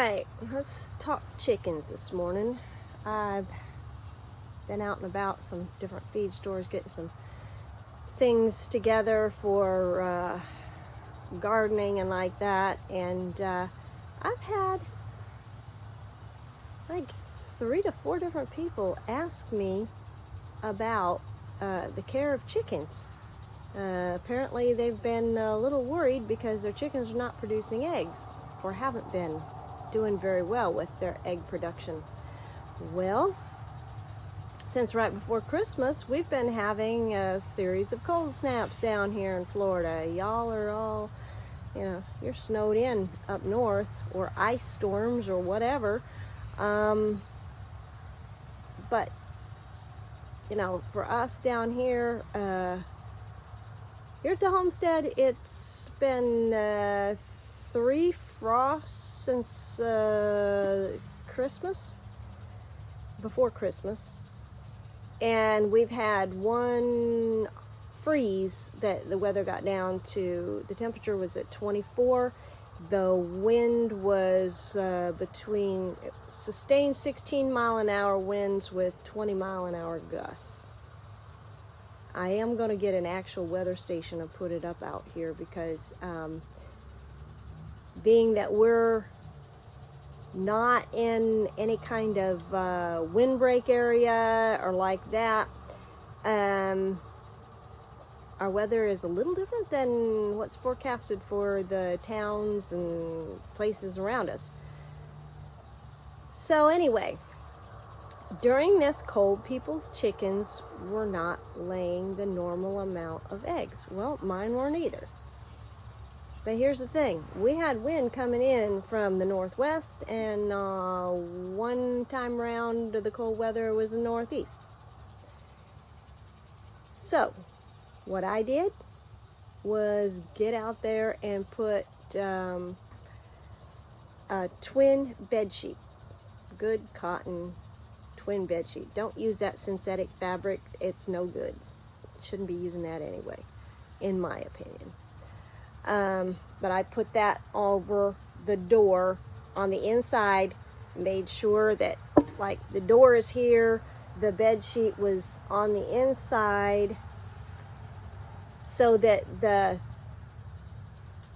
Alright, let's talk chickens this morning. I've been out and about some different feed stores getting some things together for gardening and like that, and I've had like 3 to 4 different people ask me about the care of chickens. Apparently they've been a little worried because their chickens are not producing eggs, or haven't been doing very well with their egg production. Well, since right before Christmas, we've been having a series of cold snaps down here in Florida. Y'all are all, you're snowed in up north, or ice storms or whatever. But, for us down here, here at the homestead, it's been 3 frosts since before Christmas, and we've had 1 freeze that the weather got down to. The temperature was at 24. The wind was between sustained 16-mile-an-hour winds with 20-mile-an-hour gusts. I am going to get an actual weather station and put it up out here because being that we're not in any kind of windbreak area or like that, our weather is a little different than what's forecasted for the towns and places around us. So anyway, during this cold, people's chickens were not laying the normal amount of eggs. Well, mine weren't either. But here's the thing. We had wind coming in from the northwest, and one time around the cold weather was the northeast. So, what I did was get out there and put a twin bed sheet. Good cotton twin bed sheet. Don't use that synthetic fabric. It's no good. Shouldn't be using that anyway, in my opinion. But I put that over the door on the inside, made sure that like the door is here, the bed sheet was on the inside, so that the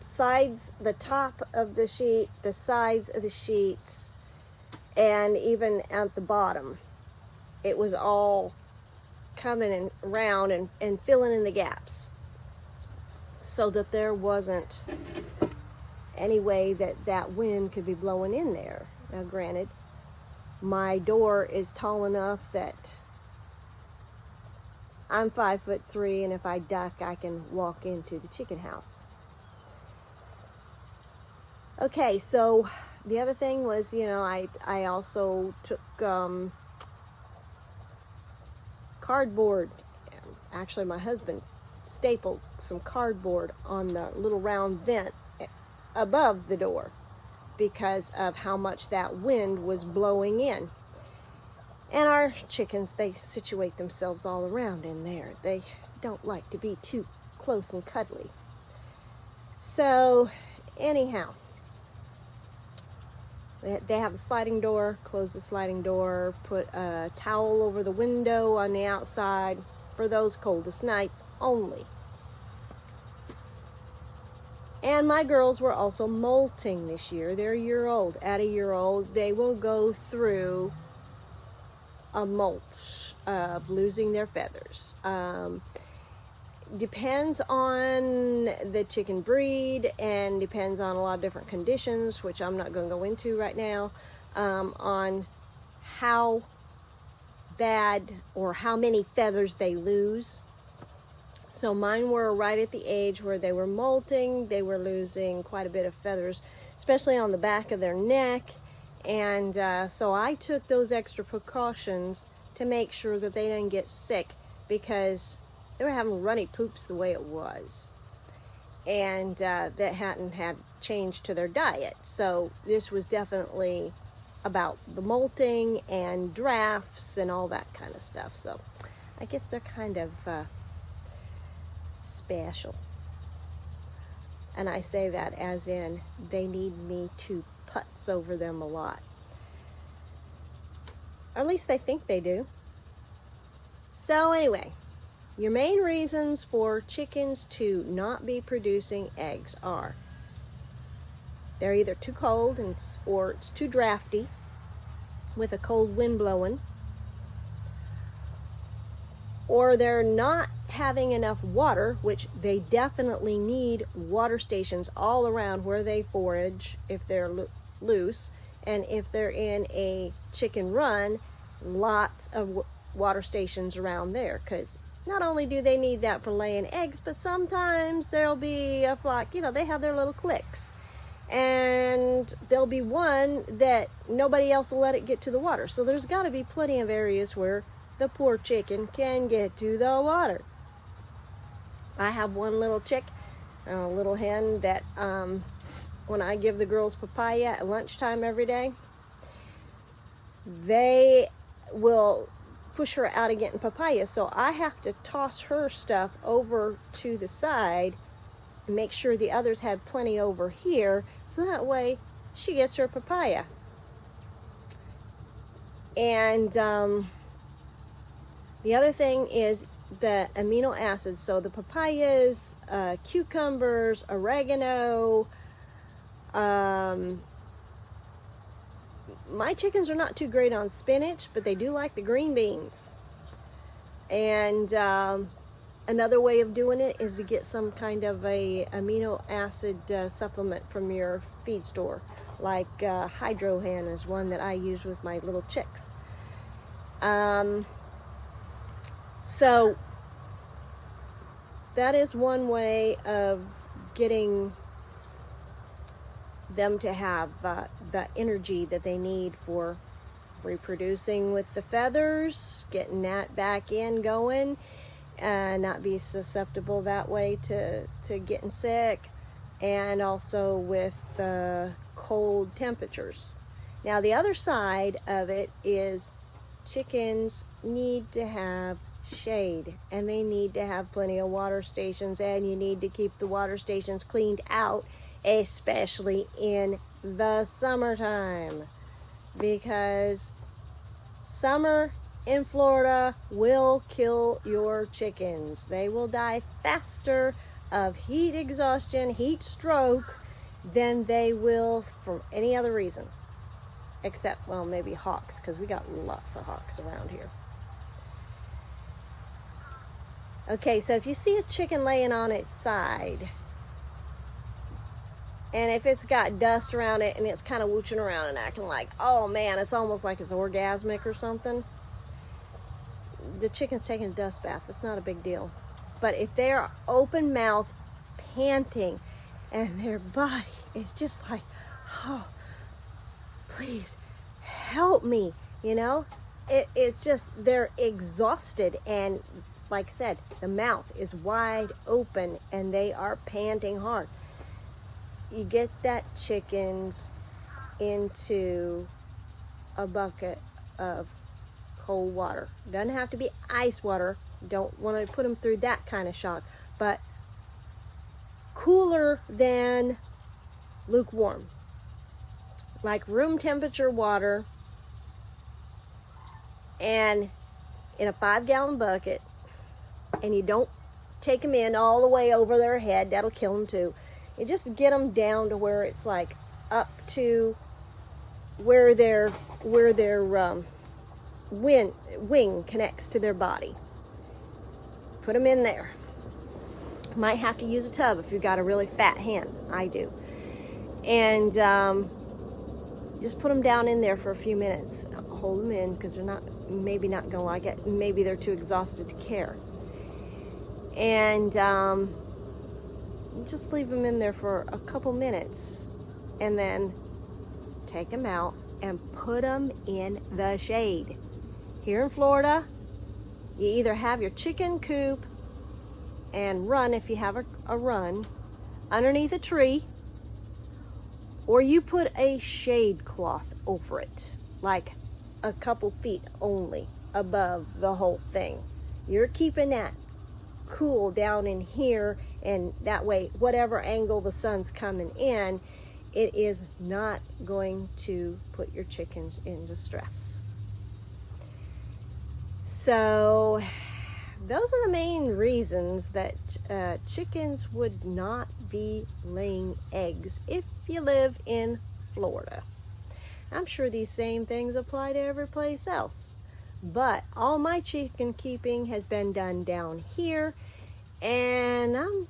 sides, the top of the sheet, the sides of the sheets, and even at the bottom, it was all coming around and filling in the gaps, so that there wasn't any way that wind could be blowing in there. Now granted, my door is tall enough that I'm 5'3", and if I duck, I can walk into the chicken house. Okay, so the other thing was, I also took cardboard. Actually, my husband stapled some cardboard on the little round vent above the door because of how much that wind was blowing in. And our chickens, they situate themselves all around in there. They don't like to be too close and cuddly. So, anyhow, they have the sliding door. Close the sliding door, put a towel over the window on the outside for those coldest nights only. And my girls were also molting this year. They're a year old. At a year old, they will go through a molt of losing their feathers. Depends on the chicken breed, and depends on a lot of different conditions, which I'm not going to go into right now, on how bad or how many feathers they lose. So mine were right at the age where they were molting. They were losing quite a bit of feathers, especially on the back of their neck. And so I took those extra precautions to make sure that they didn't get sick, because they were having runny poops the way it was. And that hadn't had changed to their diet. So this was definitely about the molting and drafts and all that kind of stuff. So I guess they're kind of special. And I say that as in they need me to putts over them a lot. Or at least they think they do. So anyway, your main reasons for chickens to not be producing eggs are they're either too cold or it's too drafty with a cold wind blowing, or they're not having enough water, which they definitely need water stations all around where they forage if they're loose, and if they're in a chicken run, lots of water stations around there, because not only do they need that for laying eggs, but sometimes there'll be a flock, they have their little cliques, and there'll be one that nobody else will let it get to the water. So there's got to be plenty of areas where the poor chicken can get to the water. I have one little chick, a little hen, that when I give the girls papaya at lunchtime every day, they will push her out of getting papaya. So I have to toss her stuff over to the side and make sure the others have plenty over here, so that way she gets her papaya. And the other thing is the amino acids. So the papayas, cucumbers, oregano. My chickens are not too great on spinach, but they do like the green beans. And another way of doing it is to get some kind of a amino acid supplement from your feed store. Like Hydro Hen is one that I use with my little chicks. So that is one way of getting them to have the energy that they need for reproducing with the feathers, getting that back in going, and not be susceptible that way to getting sick, and also with cold temperatures. Now the other side of it is chickens need to have shade, and they need to have plenty of water stations, and you need to keep the water stations cleaned out, especially in the summertime, because summer in Florida will kill your chickens. They will die faster of heat exhaustion, heat stroke, than they will from any other reason, except, well, maybe hawks, because we got lots of hawks around here. Okay, so if you see a chicken laying on its side, and if it's got dust around it and it's kind of wooching around and acting like, oh man, it's almost like it's orgasmic or something, the chicken's taking a dust bath. It's not a big deal. But if they're open mouth, panting, and their body is just like, oh, please help me, it's just, they're exhausted, and like I said, the mouth is wide open and they are panting hard. You get that chickens into a bucket of cold water. Doesn't have to be ice water. Don't want to put them through that kind of shock, but cooler than lukewarm, like room temperature water, and in a 5-gallon bucket. And you don't take them in all the way over their head. That'll kill them too. You just get them down to where it's like up to where their wing connects to their body. Put them in there. Might have to use a tub if you've got a really fat hen. I do. And just put them down in there for a few minutes. Hold them in, because they're maybe not going to like it. Maybe they're too exhausted to care. And just leave them in there for a couple minutes, and then take them out and put them in the shade. Here in Florida, you either have your chicken coop and run, if you have a run, underneath a tree, or you put a shade cloth over it, like a couple feet only above the whole thing. You're keeping that cool down in here, and that way whatever angle the sun's coming in, it is not going to put your chickens into stress. So those are the main reasons that chickens would not be laying eggs if you live in Florida. I'm sure these same things apply to every place else. But all my chicken keeping has been done down here, and I'm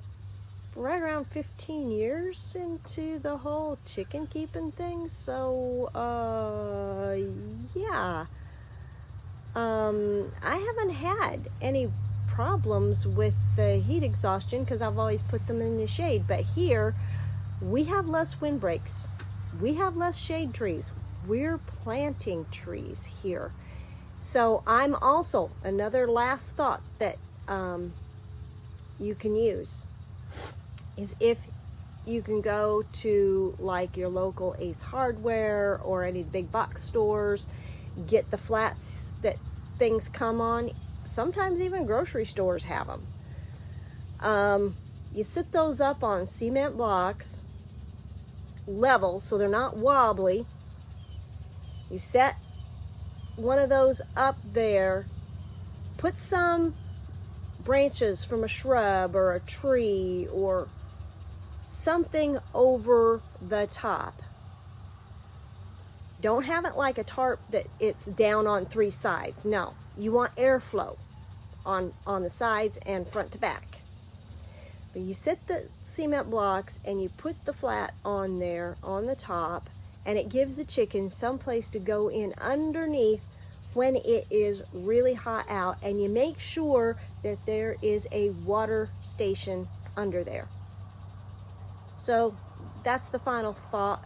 right around 15 years into the whole chicken keeping thing. So, yeah. I haven't had any problems with heat exhaustion because I've always put them in the shade. But here, we have less windbreaks. We have less shade trees. We're planting trees here. So I'm also, another last thought that you can use is if you can go to like your local Ace Hardware or any big box stores, get the flats that things come on. Sometimes even grocery stores have them. You sit those up on cement blocks, level, so they're not wobbly. You set one of those up there, put some branches from a shrub or a tree or something over the top. Don't have it like a tarp that it's down on 3 sides. No, you want airflow on the sides and front to back. But you set the cement blocks and you put the flat on there on the top, and it gives the chickens some place to go in underneath when it is really hot out, and you make sure that there is a water station under there. So that's the final thought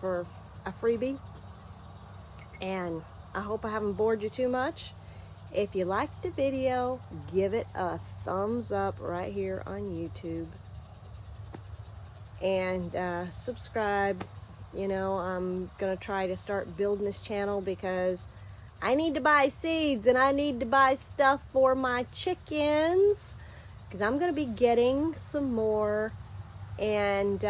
for a freebie, and I hope I haven't bored you too much. If you liked the video, give it a thumbs up right here on YouTube, and subscribe. You know, I'm gonna try to start building this channel because I need to buy seeds and I need to buy stuff for my chickens, because I'm gonna be getting some more, and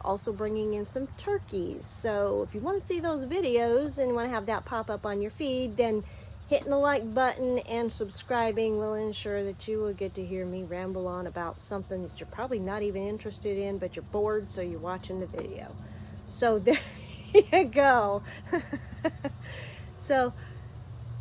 also bringing in some turkeys. So if you want to see those videos and want to have that pop up on your feed, then hitting the like button and subscribing will ensure that you will get to hear me ramble on about something that you're probably not even interested in, but you're bored, so you're watching the video. So there you go. So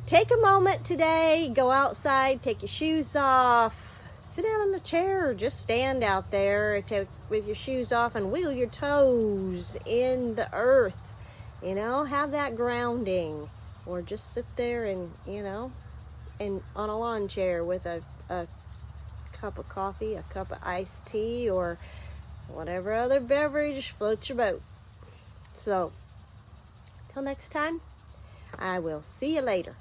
take a moment today, go outside, take your shoes off, sit down in the chair, or just stand out there with your shoes off and wiggle your toes in the earth. You know, have that grounding. Or just sit there and, you know, and on a lawn chair with a cup of coffee, a cup of iced tea, or whatever other beverage floats your boat. So, till next time, I will see you later.